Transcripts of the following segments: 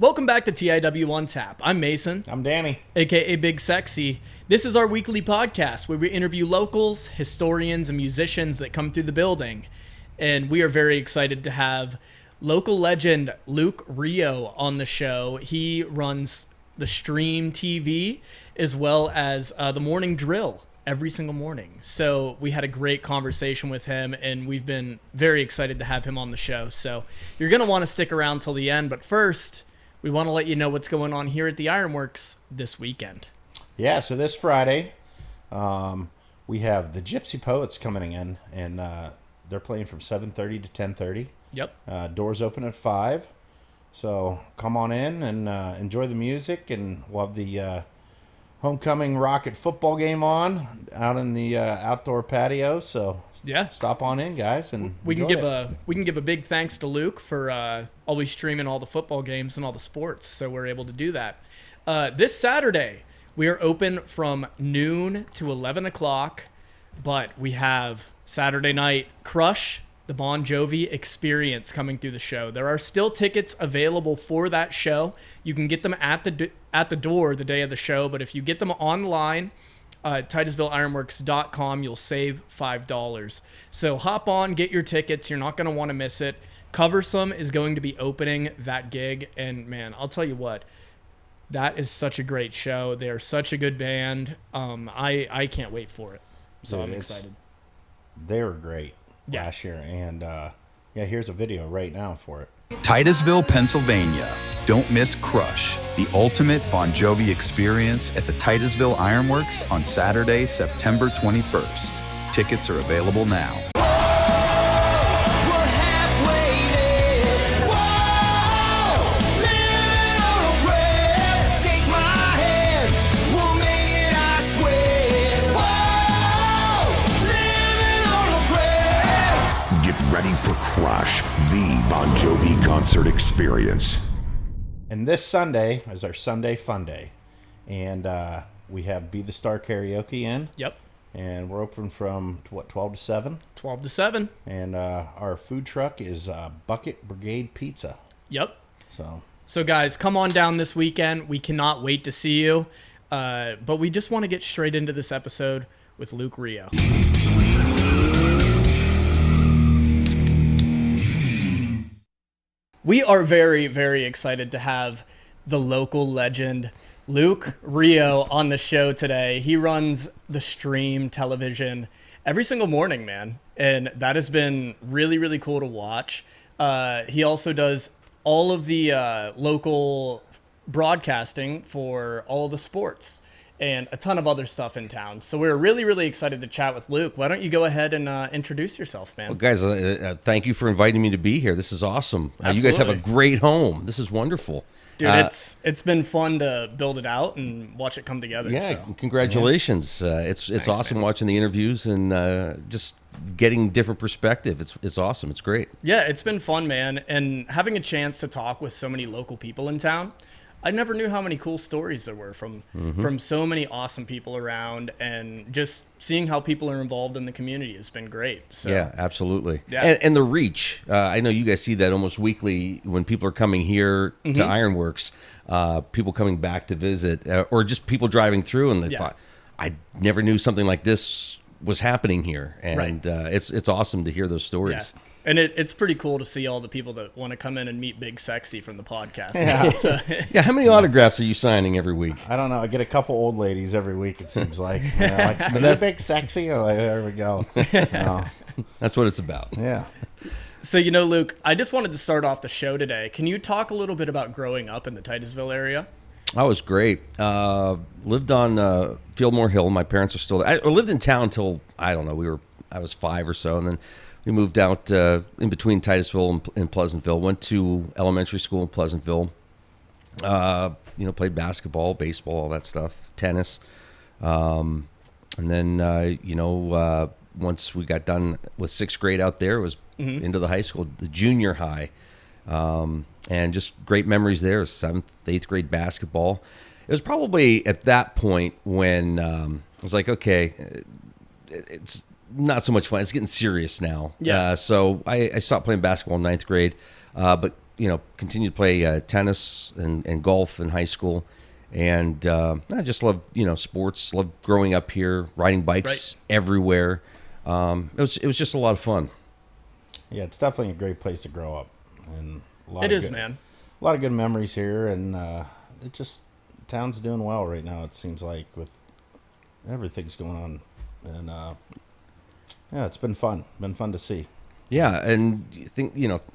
Welcome back to TIW on Tap. I'm Mason. I'm Danny. AKA Big Sexy. This is our weekly podcast where we interview locals, historians, and musicians that come through the building. And we are very excited to have local legend Luke Ruot on the show. He runs the Stream TV as well as the Morning Drill every single morning. So we had a great conversation with him, and we've been very excited to have him on the show. So you're going to want to stick around till the end. But first, we want to let you know what's going on here at the Ironworks this weekend. Yeah, so this Friday, we have the Gypsy Poets coming in, and they're playing from 7:30 to 10:30. Yep. Doors open at 5. So come on in and enjoy the music, and we'll have the homecoming Rocket football game on out in the outdoor patio. So yeah, stop on in, guys, and we can give a big thanks to Luke for always streaming all the football games and all the sports, so we're able to do that. This Saturday we are open from noon to 11 o'clock, but we have Saturday night Crush, the Bon Jovi Experience coming through the show. There are still tickets available for that show. You can get them at the door the day of the show, but if you get them online, TitusvilleIronworks.com, you'll save $5. So hop on, get your tickets. You're not going to want to miss it. Coversome is going to be opening that gig, and man, I'll tell you what, that is such a great show. They're such a good band. I can't wait for it. So dude, I'm excited. They were great last year, and here's a video right now for it. Titusville, Pennsylvania. Don't miss Crush, the ultimate Bon Jovi experience at the Titusville Ironworks on Saturday, September 21st. Tickets are available now. Ready for Crush, the Bon Jovi concert experience. And this Sunday is our Sunday Fun Day. And we have Be the Star Karaoke in. Yep. And we're open from, 12 to 7? 12 to 7. And our food truck is Bucket Brigade Pizza. Yep. So guys, come on down this weekend. We cannot wait to see you. But we just want to get straight into this episode with Luke Ruot. We are very, very excited to have the local legend, Luke Ruot, on the show today. He runs the Stream television every single morning, man. And that has been really, really cool to watch. He also does all of the local broadcasting for all of the sports and a ton of other stuff in town. So we're really, really excited to chat with Luke. Why don't you go ahead and introduce yourself, man? Well, guys, thank you for inviting me to be here. This is awesome. You guys have a great home. This is wonderful. Dude, it's been fun to build it out and watch it come together. Yeah, so. Congratulations. It's Thanks, awesome, man. Watching the interviews and just getting different perspective. It's awesome. It's great. Yeah, it's been fun, man. And having a chance to talk with so many local people in town. I never knew how many cool stories there were from so many awesome people around, and just seeing how people are involved in the community has been great. So, yeah, absolutely. Yeah. And the reach. I know you guys see that almost weekly when people are coming here to Ironworks, people coming back to visit, or just people driving through and they thought, I never knew something like this was happening here. And it's awesome to hear those stories. Yeah. And it's pretty cool to see all the people that want to come in and meet Big Sexy from the podcast. Yeah. So, yeah, how many autographs are you signing every week? I don't know. I get a couple old ladies every week, it seems like. Are you Big Sexy? Oh, there we go. That's what it's about. Yeah. So, Luke, I just wanted to start off the show today. Can you talk a little bit about growing up in the Titusville area? That was great. Lived on Fieldmore Hill. My parents are still there. I lived in town until, I don't know, I was 5 or so, and then we moved out in between Titusville and Pleasantville. Went to elementary school in Pleasantville. Played basketball, baseball, all that stuff, tennis. And then, once we got done with 6th grade out there, it was into the high school, the junior high. And just great memories there. 7th, 8th grade basketball. It was probably at that point when I was like, okay, it's not so much fun. It's getting serious now. Yeah. So I stopped playing basketball in 9th grade. But continued to play tennis and golf in high school. And I just love, sports, love growing up here, riding bikes everywhere. It was just a lot of fun. Yeah, it's definitely a great place to grow up. And man. A lot of good memories here. And town's doing well right now, it seems like, with everything's going on. And it's been fun. Been fun to see. Yeah, and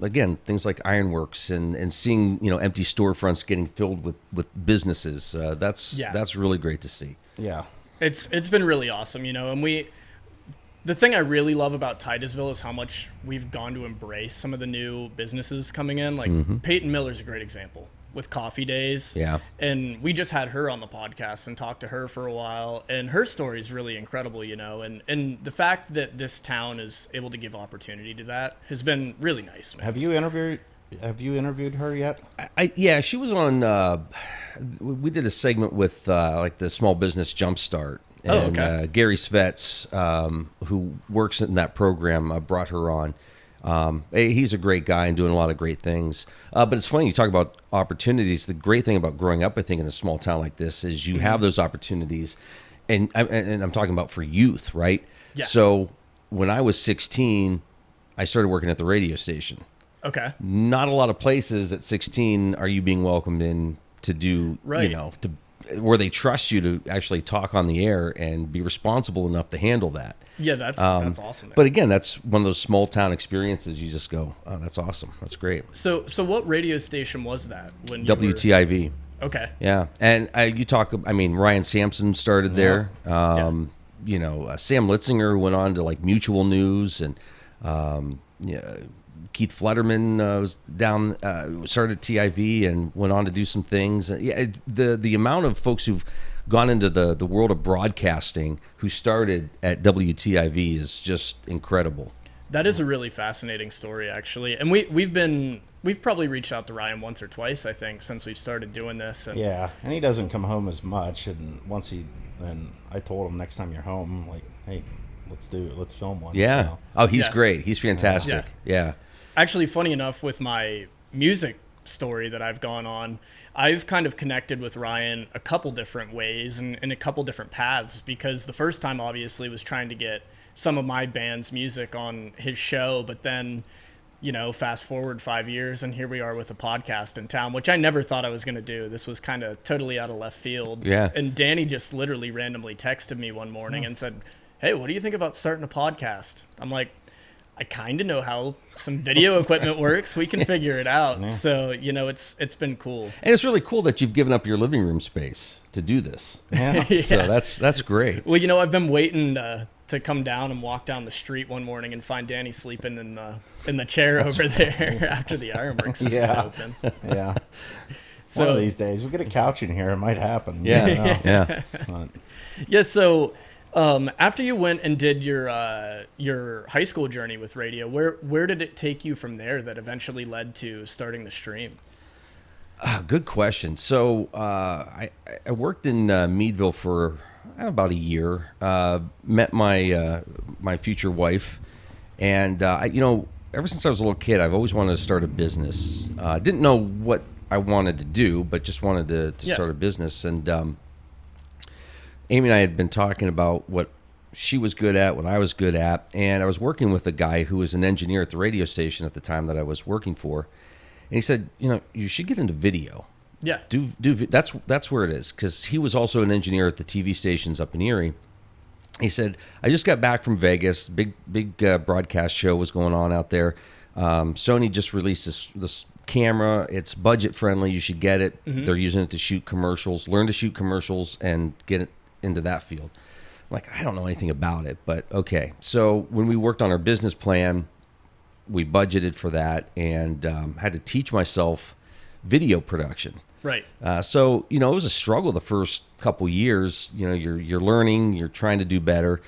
again, things like ironworks and seeing, empty storefronts getting filled with businesses. That's really great to see. Yeah. It's been really awesome, and the thing I really love about Titusville is how much we've gone to embrace some of the new businesses coming in. Like Peyton Miller's a great example with Coffee Days. Yeah. And we just had her on the podcast and talked to her for a while, and her story is really incredible, and the fact that this town is able to give opportunity to that has been really nice, man. Have you interviewed her yet? Yeah, she was on, we did a segment with like the Small Business Jumpstart. And Gary Svets, who works in that program, brought her on. He's a great guy and doing a lot of great things. But it's funny, you talk about opportunities. The great thing about growing up, I think, in a small town like this is you have those opportunities. And I'm talking about for youth, right? Yeah. So when I was 16, I started working at the radio station. Okay. Not a lot of places at 16 are you being welcomed in to do, where they trust you to actually talk on the air and be responsible enough to handle that. Yeah, that's awesome, man. But again, that's one of those small town experiences. You just go, oh, that's awesome. That's great. So what radio station was that? When WTIV. Okay. Yeah, and Ryan Sampson started there. Sam Litzinger went on to like Mutual News, and Keith Flutterman was down, started TIV and went on to do some things. The amount of folks who've gone into the world of broadcasting who started at WTIV is just incredible. That is a really fascinating story, actually. And we've probably reached out to Ryan once or twice, I think, since we've started doing this. And and he doesn't come home as much. And I told him, next time you're home, like, hey, let's do it. Let's film one. Yeah. So. Oh, he's great. He's fantastic. Yeah. Actually, funny enough, with my music story that I've gone on, I've kind of connected with Ryan a couple different ways and in a couple different paths, because the first time obviously was trying to get some of my band's music on his show, but then fast forward 5 years and here we are with a podcast in town, which I never thought I was going to do. This was kind of totally out of left field. Yeah. And Danny just literally randomly texted me one morning and said, hey, what do you think about starting a podcast? I'm like, I kind of know how some video equipment works. We can figure it out. Yeah. So, it's been cool. And it's really cool that you've given up your living room space to do this. Yeah. So that's great. Well, I've been waiting to come down and walk down the street one morning and find Danny sleeping in the chair over there after the ironworks has been open. Yeah. So, one of these days, we get a couch in here. It might happen. Yeah. Yeah. So, after you went and did your high school journey with radio, where did it take you from there that eventually led to starting the stream? Good question. So I worked in Meadville for about a year. Met my future wife, and ever since I was a little kid, I've always wanted to start a business. Didn't know what I wanted to do, but just wanted to start a business. And Amy and I had been talking about what she was good at, what I was good at, and I was working with a guy who was an engineer at the radio station at the time that I was working for, and he said, you should get into video. Yeah, that's where it is, because he was also an engineer at the TV stations up in Erie. He said, I just got back from Vegas, big broadcast show was going on out there. Sony just released this camera. It's budget friendly. You should get it. Mm-hmm. They're using it to shoot commercials. Learn to shoot commercials and get it into that field. I'm like, I don't know anything about it, but okay. So when we worked on our business plan, we budgeted for that and had to teach myself video production. Right. So it was a struggle the first couple years. You're learning, you're trying to do better,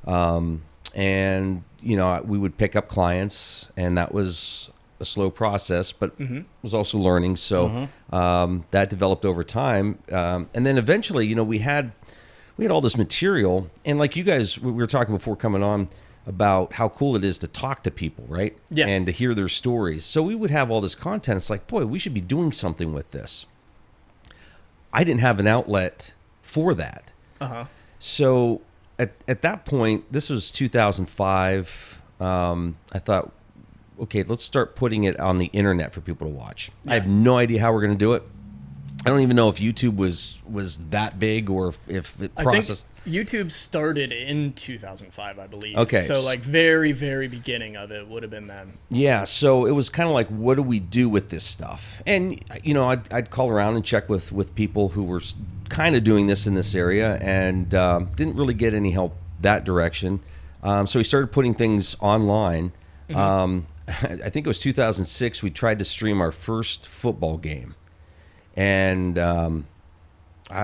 and we would pick up clients, and that was a slow process, but was also learning. So that developed over time, and then eventually, we had all this material, and like you guys, we were talking before coming on, about how cool it is to talk to people, right? Yeah. And to hear their stories. So we would have all this content. It's like, boy, we should be doing something with this. I didn't have an outlet for that. Uh-huh. So at that point, this was 2005. I thought, okay, let's start putting it on the internet for people to watch. Yeah. I have no idea how we're going to do it. I don't even know if YouTube was that big or if it processed. I think YouTube started in 2005, I believe. Okay. So like very, very beginning of it would have been then. Yeah, so it was kind of like, what do we do with this stuff? And, you know, I'd call around and check with people who were kind of doing this in this area and didn't really get any help that direction. So we started putting things online. I think it was 2006, we tried to stream our first football game. And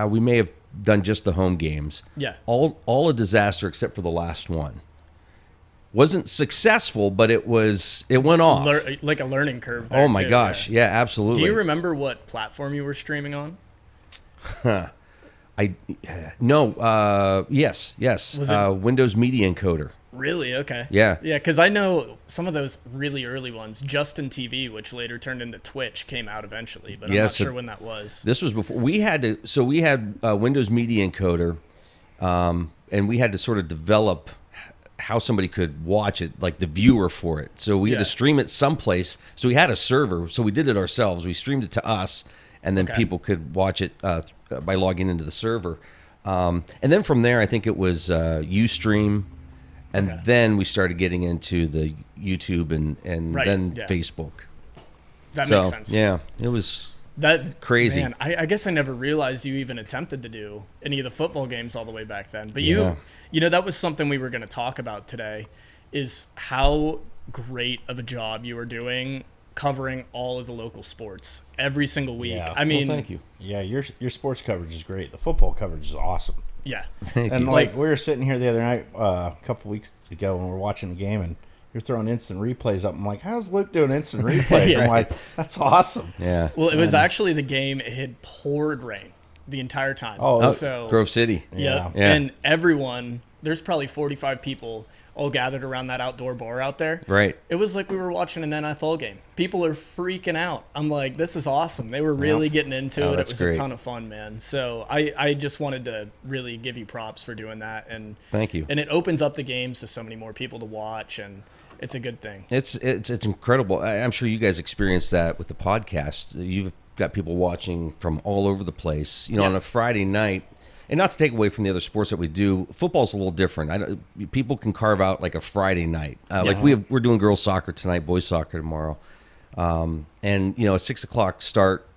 we may have done just the home games. Yeah. All a disaster except for the last one. Wasn't successful, but it went off. Like a learning curve there, oh my too, gosh, yeah, absolutely. Do you remember what platform you were streaming on? Yes. Was it Windows Media Encoder. Really? Okay. Yeah. Yeah, because I know some of those really early ones. Justin TV, which later turned into Twitch, came out eventually, but I'm not sure when that was. This was before we had Windows Media Encoder, and we had to sort of develop how somebody could watch it, like the viewer for it. So we had to stream it someplace. So we had a server, so we did it ourselves. We streamed it to us, and then people could watch it by logging into the server. And then from there, I think it was Ustream. And then we started getting into the YouTube and then Facebook. That makes sense. Yeah, it was crazy. Man, I guess I never realized you even attempted to do any of the football games all the way back then. But you know, that was something we were going to talk about today, is how great of a job you were doing covering all of the local sports every single week. Yeah. I mean, thank you. Yeah, your sports coverage is great. The football coverage is awesome. Yeah. And like we were sitting here the other night, a couple weeks ago, when we were watching the game, and you're throwing instant replays up. I'm like, how's Luke doing instant replays? I'm like, that's awesome. Yeah. Well, it was actually the game. It had poured rain the entire time. So Grove City. Yeah. And everyone, there's probably 45 people all gathered around that outdoor bar out there. Right. It was like we were watching an NFL game. People are freaking out. I'm like, this is awesome. They were really getting into it. It was a ton of fun, man. So I just wanted to really give you props for doing that. And thank you. And it opens up the games to so many more people to watch, and it's a good thing. It's incredible. I'm sure you guys experienced that with the podcast. You've got people watching from all over the place. You know, on a Friday night. And not to take away from the other sports that we do, football's a little different. People can carve out like a Friday night. Like we're doing girls soccer tonight, boys soccer tomorrow, and you know, a 6 o'clock start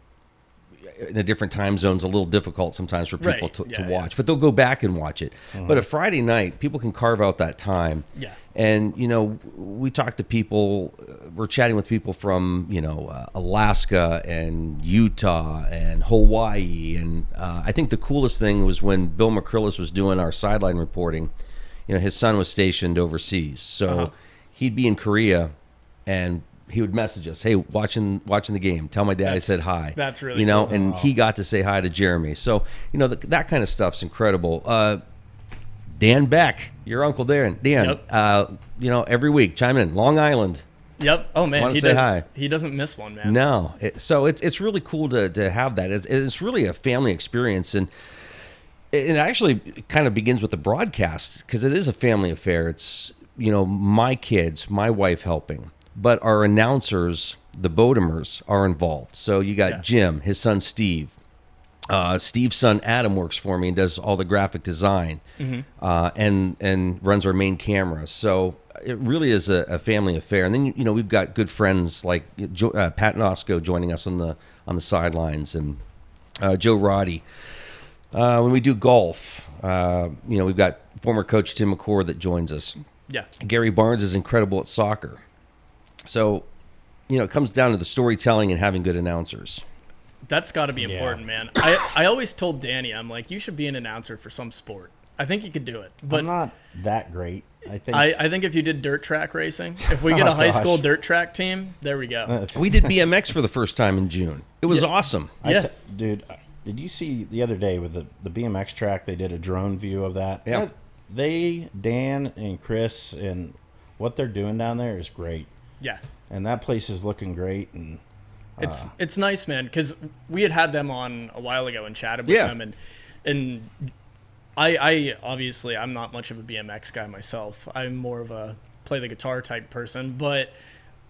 in a different time zone is a little difficult sometimes for people to watch. But they'll go back and watch it. But a Friday night, people can carve out that time. Yeah. And you know, we talk to people. We're chatting with people from Alaska and Utah and Hawaii, and I think the coolest thing was when Bill McCrillis was doing our sideline reporting. You know, his son was stationed overseas, so he'd be in Korea, and he would message us, "Hey, watching the game. Tell my dad I said hi." That's really cool. And he got to say hi to Jeremy. So that kind of stuff's incredible. Dan Beck, your uncle there, Dan. Every week chime in. Long Island. Yep. Oh man, Want to say hi? He doesn't miss one, man. No. So it's really cool to have that. It's really a family experience, and it actually kind of begins with the broadcast because it is a family affair. It's my kids, my wife helping, but our announcers, the Bodemers, are involved. So you got Jim, his son Steve. Steve's son Adam works for me and does all the graphic design, and runs our main camera. So it really is a family affair. And then we've got good friends like Pat Nosco joining us on the sidelines, and Joe Roddy. When we do golf, we've got former coach Tim McCord that joins us. Yeah, Gary Barnes is incredible at soccer. So it comes down to the storytelling and having good announcers. That's got to be important, man. I always told Danny, I'm like, you should be an announcer for some sport. I think you could do it. But I'm not that great. I think if you did dirt track racing, if we get a high school dirt track team, there we go. We did BMX for the first time in June. It was awesome. Dude, did you see the other day with the BMX track, they did a drone view of that? Yeah. Dan and Chris and what they're doing down there is great. Yeah. And that place is looking great. And it's nice, man, because we had them on a while ago and chatted with them, and I obviously I'm not much of a BMX guy myself. I'm more of a play the guitar type person, but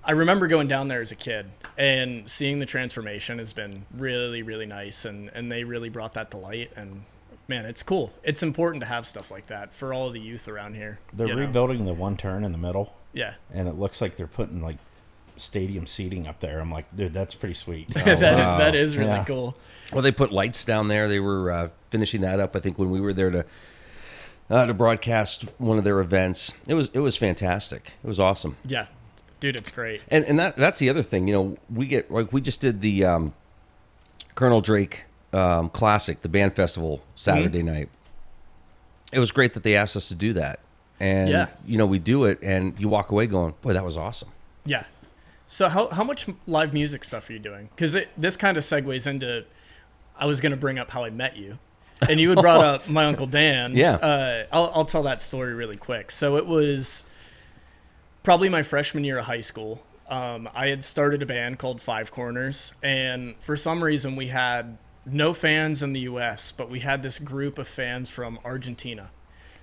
I remember going down there as a kid and seeing the transformation has been really, really nice, and they really brought that to light. And man, it's cool. It's important to have stuff like that for all the youth around here. They're rebuilding the one turn in the middle. Yeah. And it looks like they're putting like stadium seating up there. I'm like, dude, that's pretty sweet. That is really cool. Well, they put lights down there. They were finishing that up, I think, when we were there to broadcast one of their events. It was fantastic. It was awesome. Yeah. Dude, it's great. And that's the other thing. You know, we just did the Colonel Drake Classic, the band festival, Saturday night. It was great that they asked us to do that. And, you know, we do it, and you walk away going, boy, that was awesome. Yeah. So how much live music stuff are you doing? Because this kind of segues into, I was going to bring up how I met you. And you had brought up my Uncle Dan. Yeah. I'll tell that story really quick. So it was probably my freshman year of high school. I had started a band called Five Corners. And for some reason, we had no fans in the U.S., but we had this group of fans from Argentina.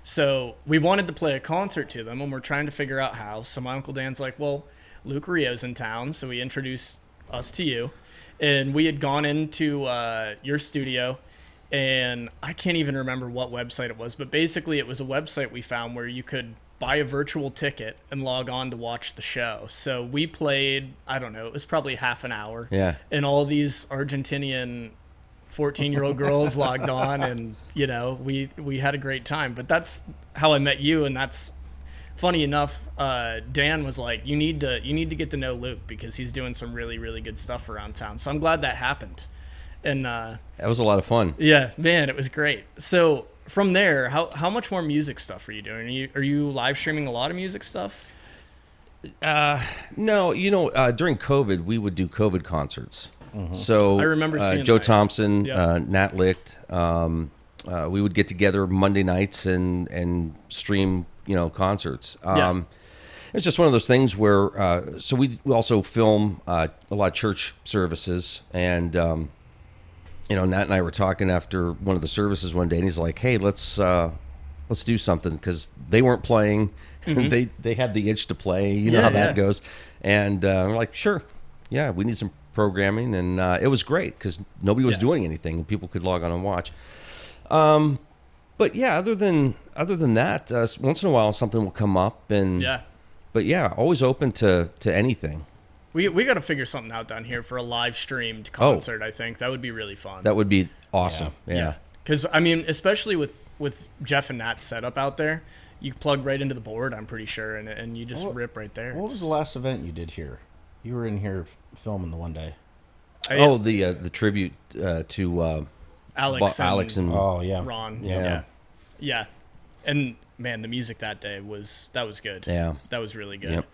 So we wanted to play a concert to them, and we're trying to figure out how. So my Uncle Dan's like, well, Luke Ruot's in town, so he introduced us to you. And we had gone into your studio, and I can't even remember what website it was, but basically it was a website we found where you could buy a virtual ticket and log on to watch the show. So we played, I don't know, it was probably half an hour. Yeah. And all these Argentinian 14-year-old girls logged on, and, you know, we had a great time. But that's how I met you, and that's funny enough. Dan was like, you need to get to know Luke because he's doing some really, really good stuff around town. So I'm glad that happened. And that was a lot of fun. Yeah, man, it was great. So from there, how much more music stuff are you doing? Are you live streaming a lot of music stuff? No, you know, during COVID, we would do COVID concerts. Mm-hmm. So I remember seeing Joe that. Thompson, Yep. Nat Licht. We would get together Monday nights and stream, you know, concerts. It's just one of those things where so we also film a lot of church services, and you know, Nat and I were talking after one of the services one day, and he's like, "Hey, let's do something," because they weren't playing. Mm-hmm. they had the itch to play. You know how that goes. And we're like, "Sure, yeah, we need some programming," and it was great because nobody was doing anything, and people could log on and watch. But yeah, other than that, once in a while something will come up, and but yeah, always open to anything. We got to figure something out down here for a live streamed concert. I think that would be really fun. That would be awesome. Yeah. Because I mean, especially with Jeff and Nat's setup out there, you plug right into the board. I'm pretty sure, and you just rip right there. What was the last event you did here? You were in here filming the one day. The tribute to Alex and Ron. Yeah. And man, the music that day was good. Yeah. That was really good. Yep.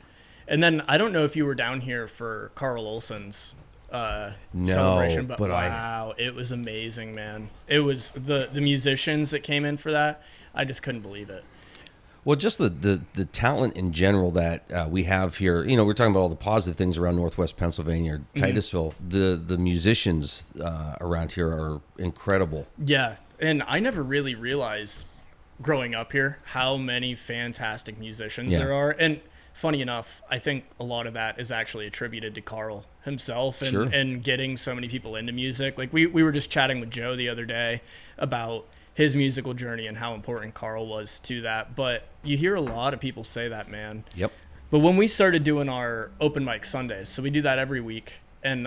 And then I don't know if you were down here for Carl Olson's celebration, but wow, it was amazing, man. It was the musicians that came in for that. I just couldn't believe it. Well, just the talent in general that we have here. You know, we're talking about all the positive things around Northwest Pennsylvania, or Titusville. The musicians around here are incredible. Yeah, and I never really realized growing up here how many fantastic musicians there are. And funny enough, I think a lot of that is actually attributed to Carl himself and getting so many people into music. Like we were just chatting with Joe the other day about his musical journey and how important Carl was to that. But you hear a lot of people say that, man. Yep. But when we started doing our open mic Sundays, so we do that every week, and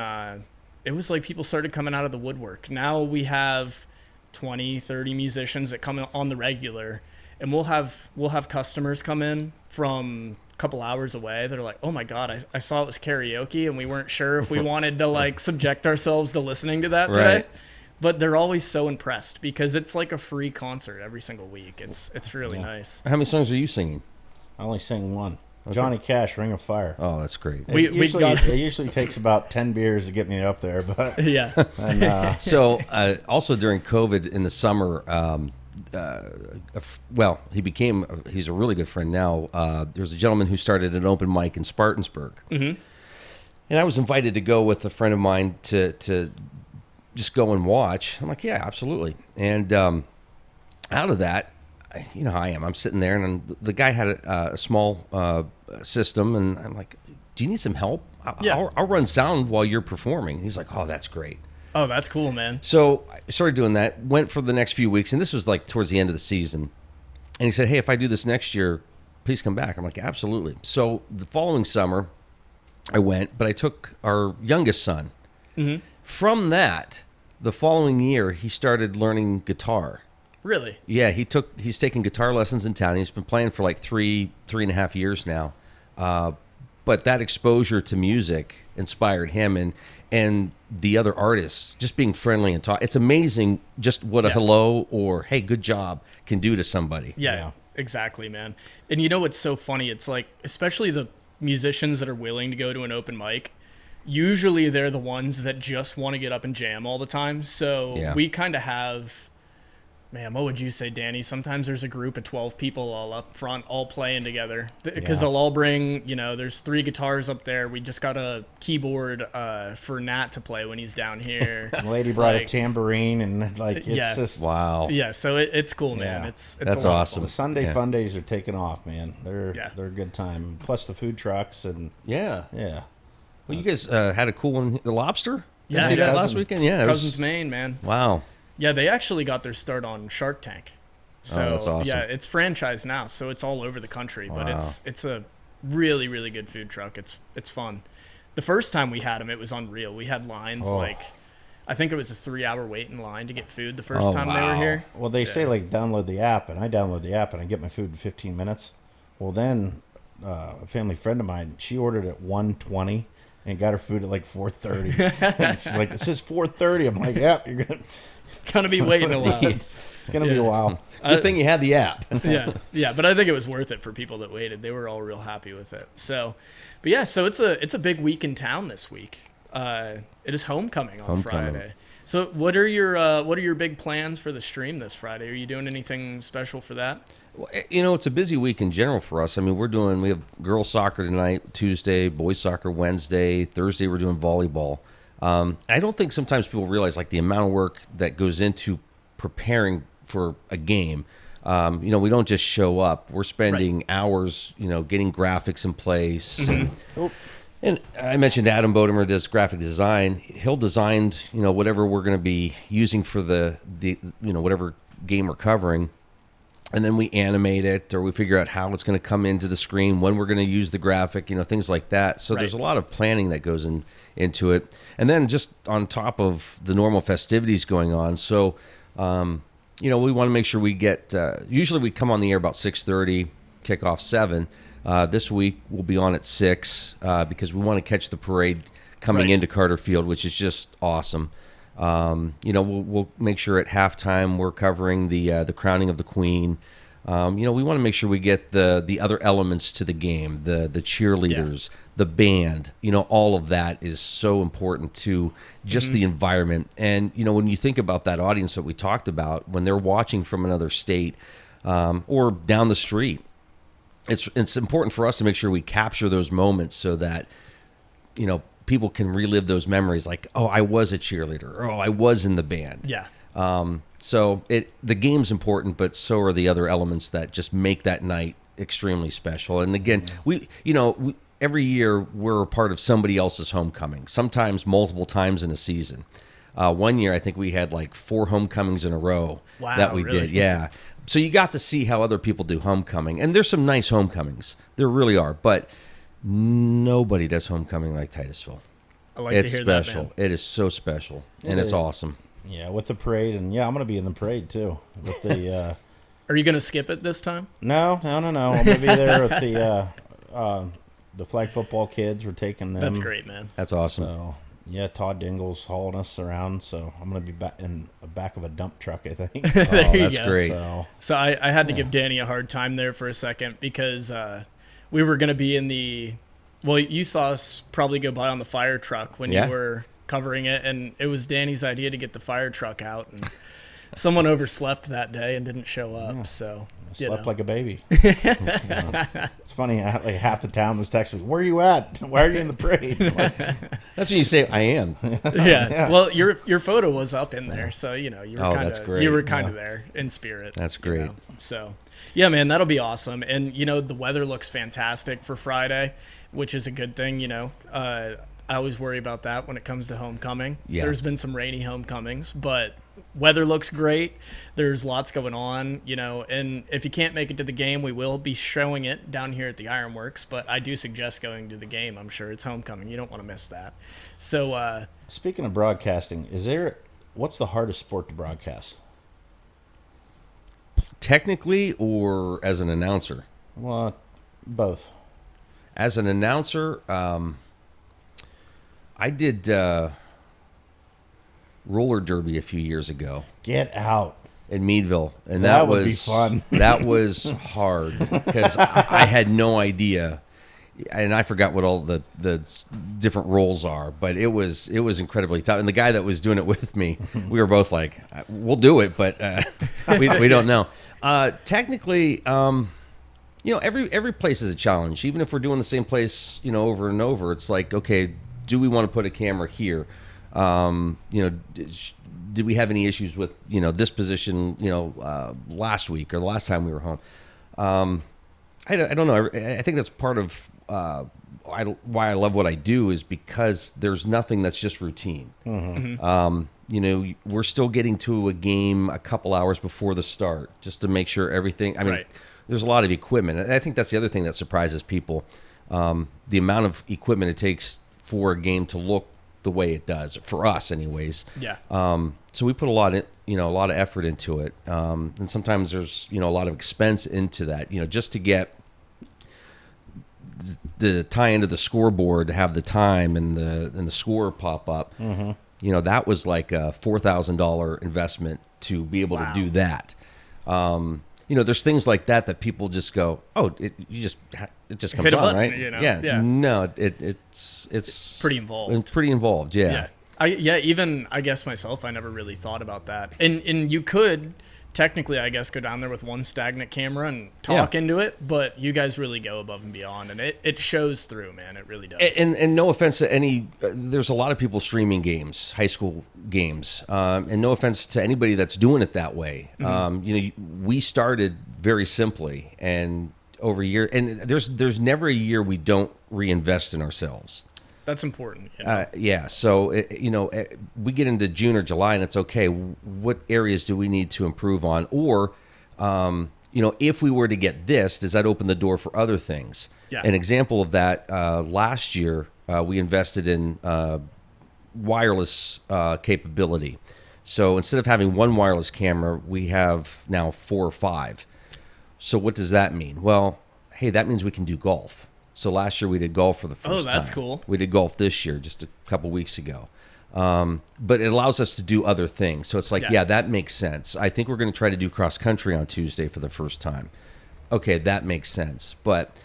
it was like people started coming out of the woodwork. Now we have 20, 30 musicians that come in on the regular, and we'll have customers come in from a couple hours away. They're like, oh my God, I saw it was karaoke, and we weren't sure if we wanted to like subject ourselves to listening to that today. Right. But they're always so impressed because it's like a free concert every single week. It's really nice. How many songs are you singing? I only sing one. Okay. Johnny Cash, Ring of Fire. Oh, that's great. It usually takes about 10 beers to get me up there, but yeah. And, so also during COVID in the summer, he's a really good friend now. There's a gentleman who started an open mic in Spartansburg. Mm-hmm. And I was invited to go with a friend of mine to just go and watch. I'm like, yeah, absolutely. And out of that, you know how I am. I'm sitting there, and the guy had a small system, and I'm like, do you need some help? I'll run sound while you're performing. He's like, oh, that's great. Oh, that's cool, man. So I started doing that, went for the next few weeks, and this was like towards the end of the season. And he said, hey, if I do this next year, please come back. I'm like, absolutely. So the following summer, I went, but I took our youngest son. Mm-hmm. From that, the following year, he started learning guitar. Really? Yeah, he's taking guitar lessons in town. He's been playing for like three and a half years now. But that exposure to music inspired him and the other artists, just being friendly and talk. It's amazing just what a hello or hey, good job can do to somebody. Yeah, exactly, man. And you know what's so funny? It's like, especially the musicians that are willing to go to an open mic, usually they're the ones that just want to get up and jam all the time. So we kind of have, man, what would you say, Danny? Sometimes there's a group of 12 people all up front, all playing together. Because they'll all bring, there's 3 guitars up there. We just got a keyboard for Nat to play when he's down here. The lady brought a tambourine, and it's just... Wow. Yeah, so it's cool, man. It's That's a lot of awesome. fun. The Sunday fun days are taking off, man. They're a good time. Plus the food trucks and... Yeah. Yeah. Well, you guys had a cool one, the Lobster? Did you see Yeah, that last weekend? Yeah. Cousins, Maine, man. Wow. Yeah, they actually got their start on Shark Tank. So that's awesome. yeah, it's franchised now, so it's all over the country. But it's a really, really good food truck. It's fun. The first time we had them, it was unreal. We had lines I think it was a 3-hour wait in line to get food the first time they were here. Well, they say download the app, and I download the app and I get my food in 15 minutes. Well, then a family friend of mine, she ordered at 1:20 and got her food at like 4:30. She's like, it says 4:30. I'm like, yep, you're gonna be waiting a while. It's gonna be a while. Good thing you had the app. yeah, but I think it was worth it for people that waited. They were all real happy with it. So, but yeah, so it's a big week in town this week. It is homecoming on Friday. So what are your big plans for the stream this Friday? Are you doing anything special for that? Well, it's a busy week in general for us. I mean, we have girls soccer tonight, Tuesday, boys soccer Wednesday, Thursday we're doing volleyball. I don't think sometimes people realize like the amount of work that goes into preparing for a game. We don't just show up. We're spending hours, getting graphics in place. Mm-hmm. And I mentioned Adam Bodemer does graphic design. He'll design, whatever we're going to be using for the whatever game we're covering. And then we animate it, or we figure out how it's going to come into the screen, when we're going to use the graphic, things like that. So there's a lot of planning that goes into it. And then just on top of the normal festivities going on. So, we want to make sure we get, usually we come on the air about 6:30, kick off 7. This week we'll be on at 6 because we want to catch the parade coming into Carter Field, which is just awesome. We'll make sure at halftime we're covering the crowning of the Queen. We want to make sure we get the other elements to the game, the cheerleaders, the band. All of that is so important to just the environment. And when you think about that audience that we talked about, when they're watching from another state or down the street, it's important for us to make sure we capture those moments so that people can relive those memories, like, oh, I was a cheerleader, or oh, I was in the band. Yeah. So the game's important, but so are the other elements that just make that night extremely special. And again, we every year we're a part of somebody else's homecoming, sometimes multiple times in a season. One year I think we had like 4 homecomings in a row that we did. Yeah. So you got to see how other people do homecoming. And there's some nice homecomings. There really are. But nobody does homecoming like Titusville. I like it's to hear special. that, man. It is so special, and it's awesome. Yeah, with the parade, and I'm going to be in the parade too. With the Are you going to skip it this time? No. I'm going to be there with the flag football kids. We're taking them. That's great, man. That's awesome. So Todd Dingle's hauling us around, so I'm going to be back in the back of a dump truck, I think. There you that's go. great. So I had to give Danny a hard time there for a second because we were going to be in the. Well, you saw us probably go by on the fire truck when you were covering it, and it was Danny's idea to get the fire truck out. And Someone overslept that day and didn't show up, so Slept like a baby. It's funny. Like half the town was texting me, "Where are you at? Why are you in the parade?" Like, That's when you say, I am. yeah. Well, your photo was up in there, so you were that's great. You were kind of there in spirit. That's great. So, yeah, man, that'll be awesome. And the weather looks fantastic for Friday, which is a good thing. I always worry about that when it comes to homecoming. Yeah. There's been some rainy homecomings, but weather looks great. There's lots going on, and if you can't make it to the game, we will be showing it down here at the Ironworks, but I do suggest going to the game. I'm sure it's homecoming. You don't want to miss that. So, speaking of broadcasting, what's the hardest sport to broadcast? Technically or as an announcer? Well, both. As an announcer, I did roller derby a few years ago Get out. in Meadville, and That that would was be fun. That was hard because I had no idea, and I forgot what all the different roles are. But it was incredibly tough. And the guy that was doing it with me, we were both like, "We'll do it," but we don't know. Technically, every place is a challenge. Even if we're doing the same place, over and over, it's like, okay, do we want to put a camera here? Did we have any issues with this position last week or the last time we were home? I don't know. I think that's part of why I love what I do is because there's nothing that's just routine. We're still getting to a game a couple hours before the start just to make sure everything. I mean, Right. There's a lot of equipment. And I think that's the other thing that surprises people. The amount of equipment it takes for a game to look the way it does for us anyways. Yeah. So we put a lot of effort into it. And sometimes there's, a lot of expense into that, just to get the tie into the scoreboard to have the time and the score pop up. That was like a $4,000 investment to be able to do that. There's things like that people just go, oh, it just comes Hit a on, button, right? Yeah. No, it's pretty involved. It's pretty involved, yeah. Even I guess myself, I never really thought about that. And you could technically, I guess, go down there with one stagnant camera and talk into it, but you guys really go above and beyond, and it shows through, man. It really does. And no offense to any, there's a lot of people streaming games, high school games, and no offense to anybody that's doing it that way. We started very simply, and over a year, and there's never a year we don't reinvest in ourselves. That's important. So we get into June or July, and it's okay. What areas do we need to improve on? Or, if we were to get this, does that open the door for other things? Yeah. An example of that, last year, we invested in wireless capability. So instead of having one wireless camera, we have now 4 or 5. So what does that mean? Well, hey, that means we can do golf. So last year we did golf for the first time. Oh, that's cool. We did golf this year, just a couple weeks ago. But it allows us to do other things. So it's like, yeah, that makes sense. I think we're going to try to do cross country on Tuesday for the first time. Okay, that makes sense. But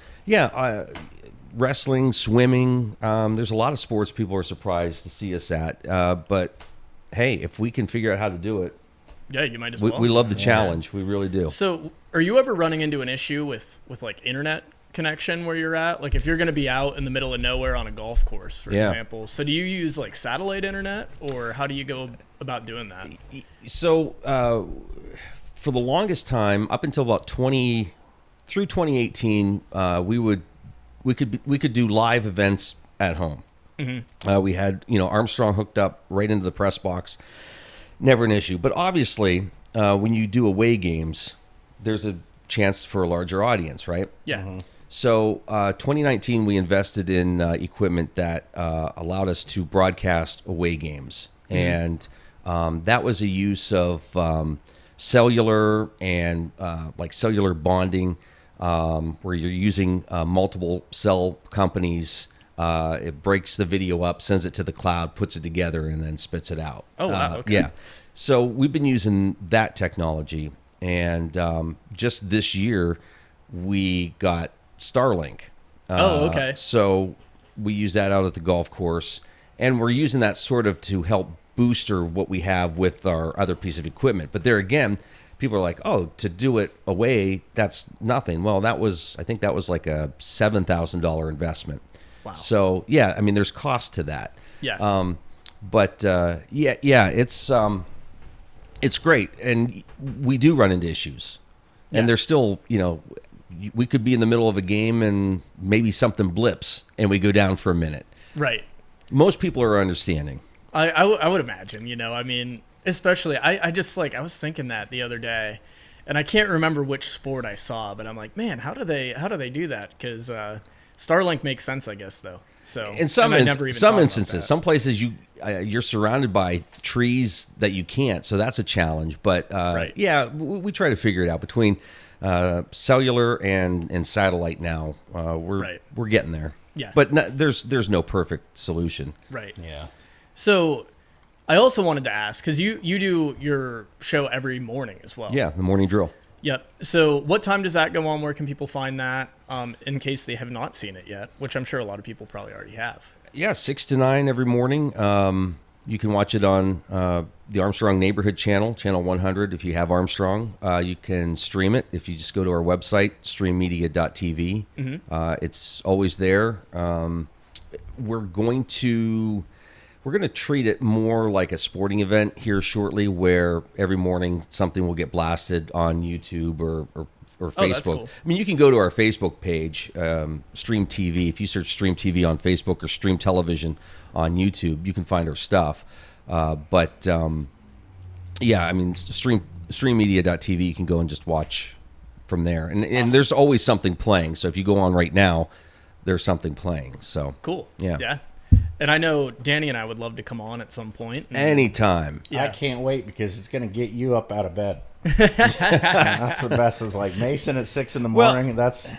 wrestling, swimming, there's a lot of sports people are surprised to see us at. But hey, if we can figure out how to do it, yeah, you might as well. We love the challenge. We really do. So are you ever running into an issue with like internet connection where you're at? Like if you're going to be out in the middle of nowhere on a golf course, for example. So do you use like satellite internet, or how do you go about doing that? So for the longest time, up until about 2018, we could do live events at home. We had Armstrong hooked up right into the press box. Never an issue. But obviously, when you do away games, there's a chance for a larger audience, right? Yeah. So 2019, we invested in equipment that allowed us to broadcast away games. And that was a use of cellular and like cellular bonding, where you're using multiple cell companies. It breaks the video up, sends it to the cloud, puts it together, and then spits it out. Oh, wow. Okay. Yeah. So we've been using that technology. And just this year, we got Starlink. Okay. So we use that out at the golf course. And we're using that sort of to help booster what we have with our other piece of equipment. But there again, people are like, oh, to do it away, that's nothing. Well, I think that was like a $7,000 investment. Wow. So yeah, I mean, there's cost to that. Yeah. But it's great, and we do run into issues, and there's still, we could be in the middle of a game and maybe something blips, and we go down for a minute. Right. Most people are understanding. I would imagine, I mean, especially, I was thinking that the other day, and I can't remember which sport I saw, but I'm like, man, how do they do that? Because Starlink makes sense, I guess, though. So in some instances, some places you're surrounded by trees that you can't, so that's a challenge. But right. Yeah, we try to figure it out between cellular and satellite. Now we're getting there. Yeah, but there's no perfect solution. Right. Yeah. So I also wanted to ask, because you do your show every morning as well. Yeah, the morning drill. Yep. So what time does that go on? Where can people find that in case they have not seen it yet, which I'm sure a lot of people probably already have. Yeah, 6 to 9 every morning. You can watch it on the Armstrong Neighborhood Channel, Channel 100, if you have Armstrong. You can stream it if you just go to our website, streammedia.tv. Mm-hmm. It's always there. We're going to treat it more like a sporting event here shortly, where every morning something will get blasted on YouTube or Facebook. That's cool. I mean, you can go to our Facebook page, Stream TV. If you search Stream TV on Facebook or Stream Television on YouTube, you can find our stuff. Yeah, I mean, streammedia.tv, you can go and just watch from there. And Awesome. And there's always something playing. So if you go on right now, there's something playing. So Cool. Yeah. Yeah. And I know Danny and I would love to come on at some point. Anytime. Yeah. I can't wait because it's going to get you up out of bed. That's the best. Of like Mason at 6 in the morning. That's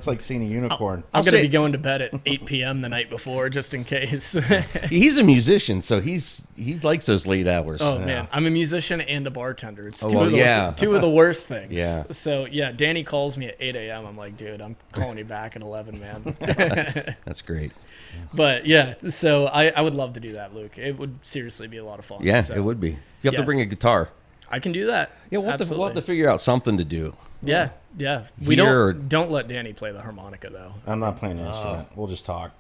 like seeing a unicorn. I'm going to be going to bed at 8 p.m. the night before, just in case. He's a musician, so he likes those late hours. Oh, man. I'm a musician and a bartender. It's two of the worst things. Yeah. So, yeah, Danny calls me at 8 a.m. I'm like, dude, I'm calling you back at 11, man. That's great. But, yeah, so I would love to do that, Luke. It would seriously be a lot of fun. Yeah, so. it would be. You have to bring a guitar. I can do that. Yeah, we'll have to figure out something to do. Yeah. We don't let Danny play the harmonica, though. I'm not playing an instrument. We'll just talk.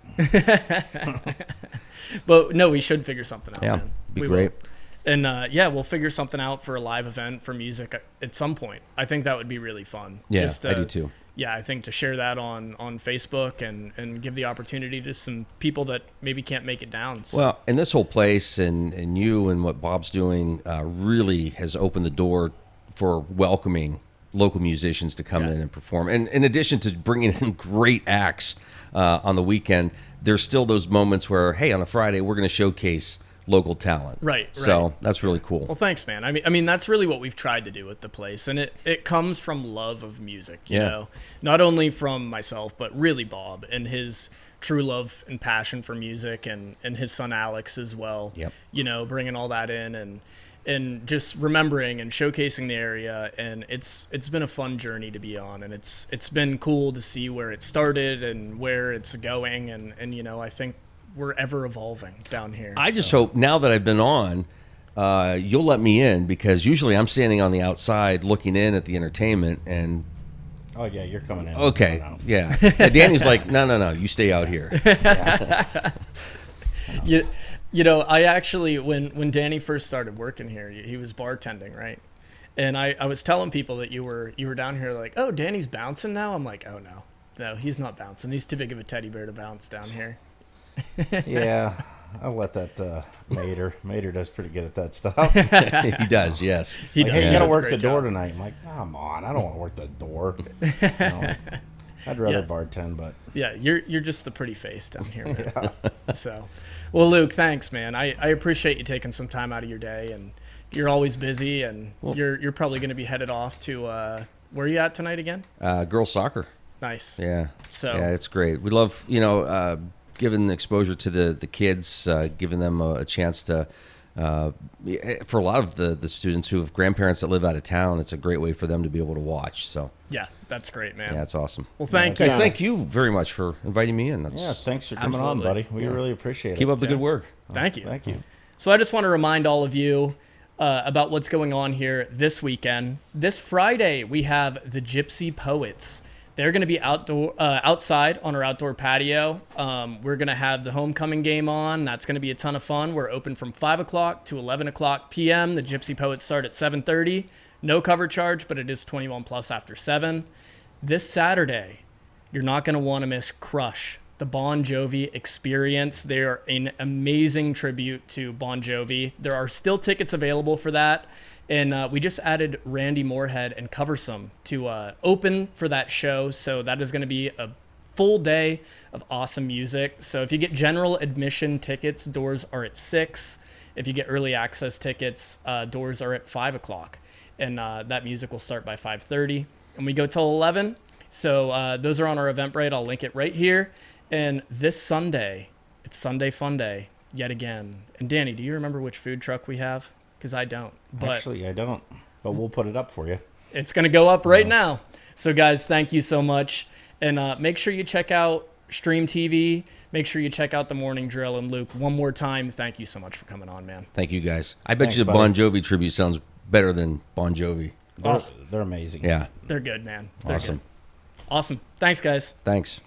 But no, we should figure something out. Yeah, man. be great. Will. And we'll figure something out for a live event for music at some point. I think that would be really fun. Yeah, I do too. Yeah, I think to share that on Facebook and give the opportunity to some people that maybe can't make it down. So. Well, and this whole place and you and what Bob's doing really has opened the door for welcoming local musicians to come in and perform. And in addition to bringing in great acts on the weekend, there's still those moments where, hey, on a Friday, we're going to showcase local talent. Right. So that's really cool. Well, thanks, man. I mean, that's really what we've tried to do with the place. And it comes from love of music, you know, not only from myself, but really Bob and his true love and passion for music and his son Alex as well. Yep. You know, bringing all that in and just remembering and showcasing the area. And it's been a fun journey to be on. And it's been cool to see where it started and where it's going. And you know, I think we're ever evolving down here. I just hope now that I've been on, you'll let me in, because usually I'm standing on the outside looking in at the entertainment. And oh yeah, you're coming in. Okay, No. yeah. Danny's like, no, you stay out here. You know, I actually when Danny first started working here, he was bartending, right? And I was telling people that you were down here, like, oh, Danny's bouncing now. I'm like, oh no, he's not bouncing. He's too big of a teddy bear to bounce down here. Yeah, I'll let that Mater. Mater does pretty good at that stuff. He does, yes. He Like, does. hey, you He got to does a work the great door job. tonight. I'm like, come on, I don't want to work the door. No, I'd rather bartend, but Yeah, you're just the pretty face down here, man. So, well, Luke, thanks, man. I appreciate you taking some time out of your day, and you're always busy, and you're probably going to be headed off to where are you at tonight again? Girls soccer. Nice. Yeah. So yeah, it's great. We love, giving exposure to the kids, giving them a chance to, for a lot of the students who have grandparents that live out of town, it's a great way for them to be able to watch. So yeah, that's great, man. yeah, it's awesome. Well, thank Guys, you. thank you very much for inviting me in. yeah, thanks for coming Absolutely. on, buddy. We really appreciate it. Keep up the good work. Thank you. Thank you. So I just want to remind all of you about what's going on here this weekend. This Friday, we have the Gypsy Poets. They're going to be outside on our outdoor patio. We're going to have the homecoming game on. That's going to be a ton of fun. We're open from 5 o'clock to 11 o'clock p.m. The Gypsy Poets start at 7:30. No cover charge, but it is 21 plus after 7. This Saturday, you're not going to want to miss Crush, the Bon Jovi Experience. They are an amazing tribute to Bon Jovi. There are still tickets available for that. And we just added Randy Moorhead and Coversome to open for that show. So that is going to be a full day of awesome music. So if you get general admission tickets, doors are at 6. If you get early access tickets, doors are at 5 o'clock. And that music will start by 5:30. And we go till 11. So those are on our Eventbrite. I'll link it right here. And this Sunday, it's Sunday Fun Day yet again. And Danny, do you remember which food truck we have? Because I don't. But actually, I don't. But we'll put it up for you. It's going to go up right now. So, guys, thank you so much. And make sure you check out Stream TV. Make sure you check out The Morning Drill. And, Luke, one more time, thank you so much for coming on, man. Thank you, guys. I bet Thanks, you the buddy. Bon Jovi tribute sounds better than Bon Jovi. They're amazing. Yeah. They're good, man. They're Awesome. good. Awesome. Thanks, guys. Thanks.